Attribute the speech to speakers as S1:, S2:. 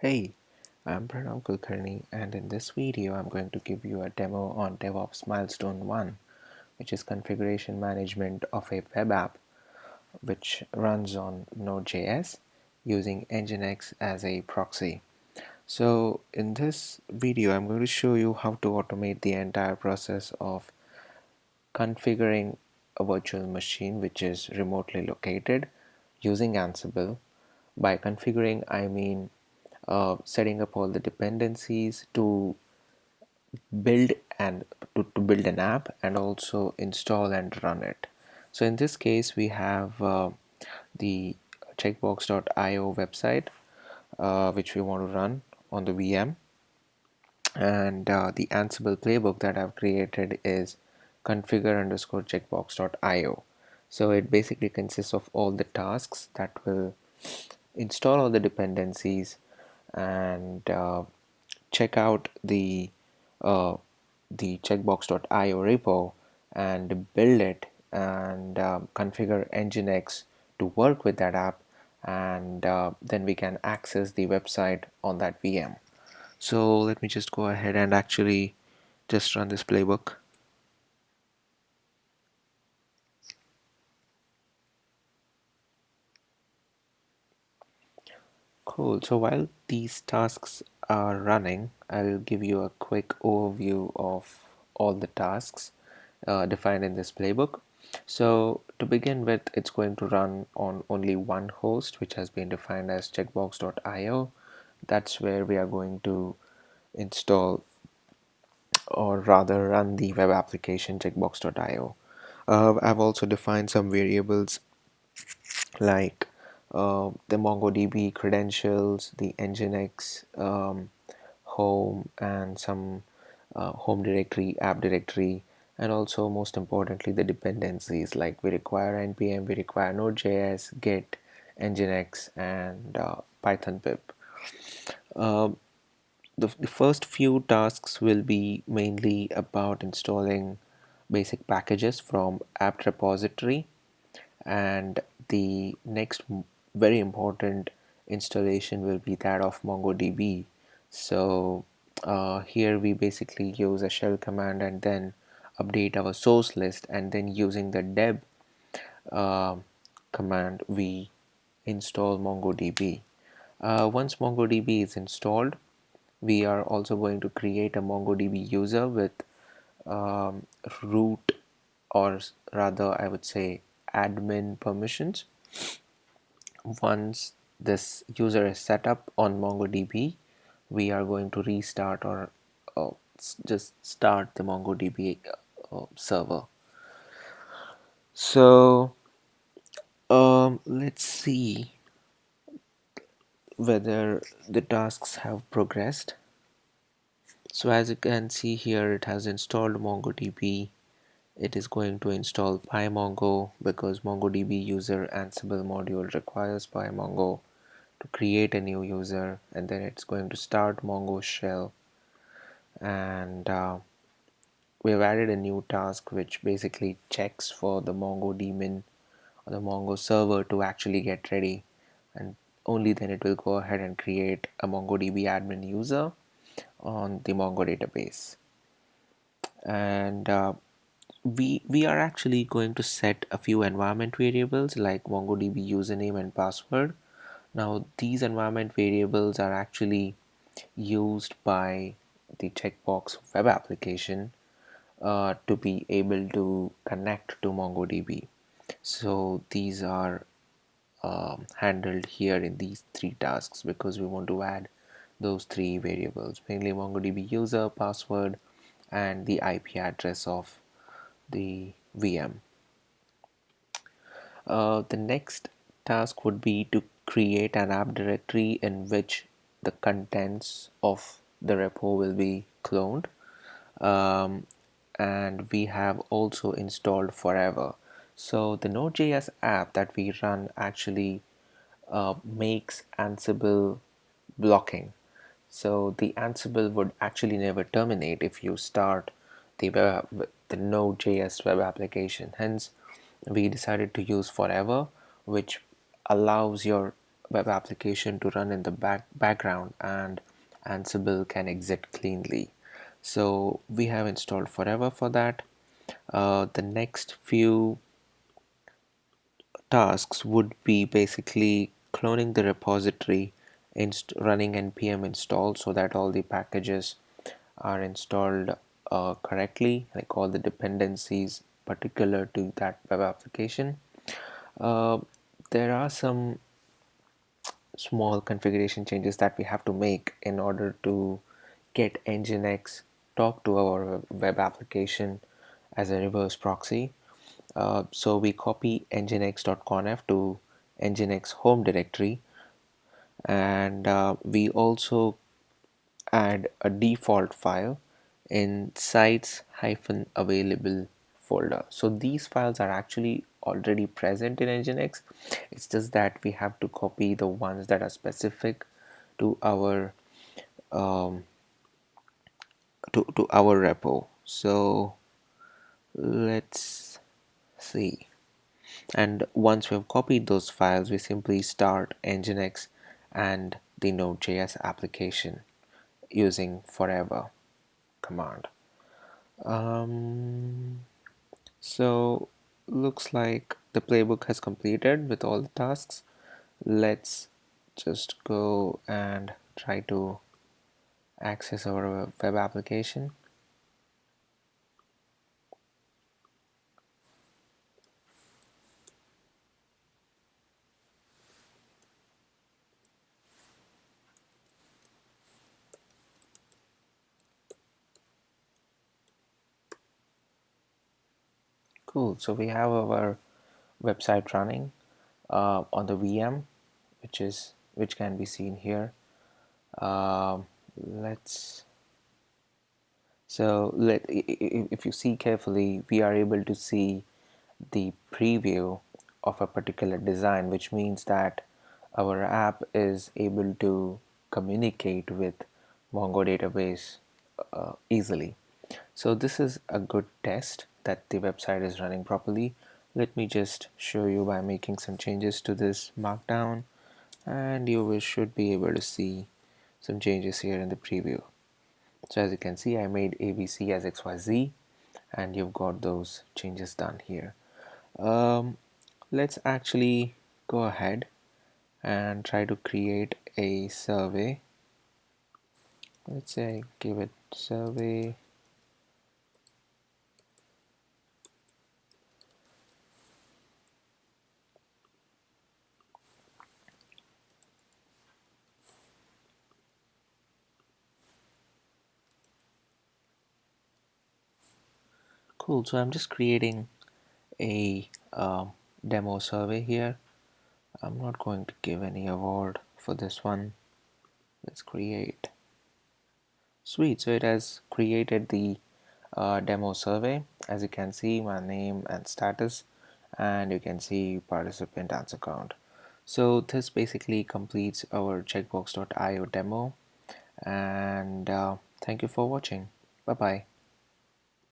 S1: Hey, I'm Pranav Kulkarni, and in this video, I'm going to give you a demo on DevOps Milestone 1, which is configuration management of a web app which runs on Node.js using Nginx as a proxy. So, in this video, I'm going to show you how to automate the entire process of configuring a virtual machine which is remotely located using Ansible. By configuring, I mean setting up all the dependencies to build and to build an app and also install and run it. So in this case we have the checkbox.io website which we want to run on the VM, and the Ansible playbook that I've created is configure underscore checkbox.io. So it basically consists of all the tasks that will install all the dependencies and check out uh, the checkbox.io repo and build it and configure Nginx to work with that app, and then we can access the website on that VM. So let me just go ahead and actually just run this playbook. Cool. So while these tasks are running, I'll give you a quick overview of all the tasks defined in this playbook. So to begin with, it's going to run on only one host, which has been defined as checkbox.io. That's where we are going to install, or rather run, the web application checkbox.io. I've also defined some variables like the MongoDB credentials, the Nginx home, and some home directory, app directory, and also most importantly the dependencies, like we require npm, we require Node.js, Git, Nginx, and Python pip. Um the first few tasks will be mainly about installing basic packages from apt repository, and the next very important installation will be that of MongoDB. So here we basically use a shell command and then update our source list, and then using the deb uh, command we install MongoDB. Once MongoDB is installed, we are also going to create a MongoDB user with root, or rather I would say admin permissions. Once this user is set up on MongoDB, we are going to restart, or just start the MongoDB server. So let's see whether the tasks have progressed. So as you can see here, it has installed MongoDB. It is going to install PyMongo because MongoDB user Ansible module requires PyMongo to create a new user, and then it's going to start Mongo shell, and we've added a new task which basically checks for the Mongo daemon or the Mongo server to actually get ready, and only then it will go ahead and create a MongoDB admin user on the Mongo database. And we are actually going to set a few environment variables like MongoDB username and password. Now these environment variables are actually used by the checkbox web application to be able to connect to MongoDB. So these are handled here in these three tasks because we want to add those three variables, mainly MongoDB user, password, and the IP address of the VM. The next task would be to create an app directory in which the contents of the repo will be cloned. Um, and we have also installed Forever. So the Node.js app that we run actually makes Ansible blocking. So the Ansible would actually never terminate if you start the Node.js web application. Hence, we decided to use Forever, which allows your web application to run in the background, and Ansible can exit cleanly. So we have installed Forever for that. The next few tasks would be basically cloning the repository, running npm install so that all the packages are installed correctly, like all the dependencies particular to that web application. Uh, there are some small configuration changes that we have to make in order to get Nginx talk to our web application as a reverse proxy. So we copy nginx.conf to nginx home directory, and we also add a default file in sites-available folder. So these files are actually already present in nginx. It's just that we have to copy the ones that are specific to our um, to our repo. So let's see. And once we have copied those files, we simply start nginx and the Node.js application using forever command. Um, so looks like the playbook has completed with all the tasks. Let's just go and try to access our web application. Cool. So we have our website running on the VM, which can be seen here. Let's so let if you see carefully, we are able to see the preview of a particular design, which means that our app is able to communicate with Mongo database easily. So this is a good test that the website is running properly. Let me just show you by making some changes to this markdown, and should be able to see some changes here in the preview. So as you can see, I made ABC as XYZ, and you've got those changes done here. Um, let's actually go ahead and try to create a survey. Let's say give it survey. Cool. So I'm just creating a demo survey here. I'm not going to give any award for this one. Let's create. Sweet. So it has created the demo survey. As you can see, my name and status, and you can see participant answer count. So this basically completes our checkbox.io demo, and thank you for watching. Bye bye.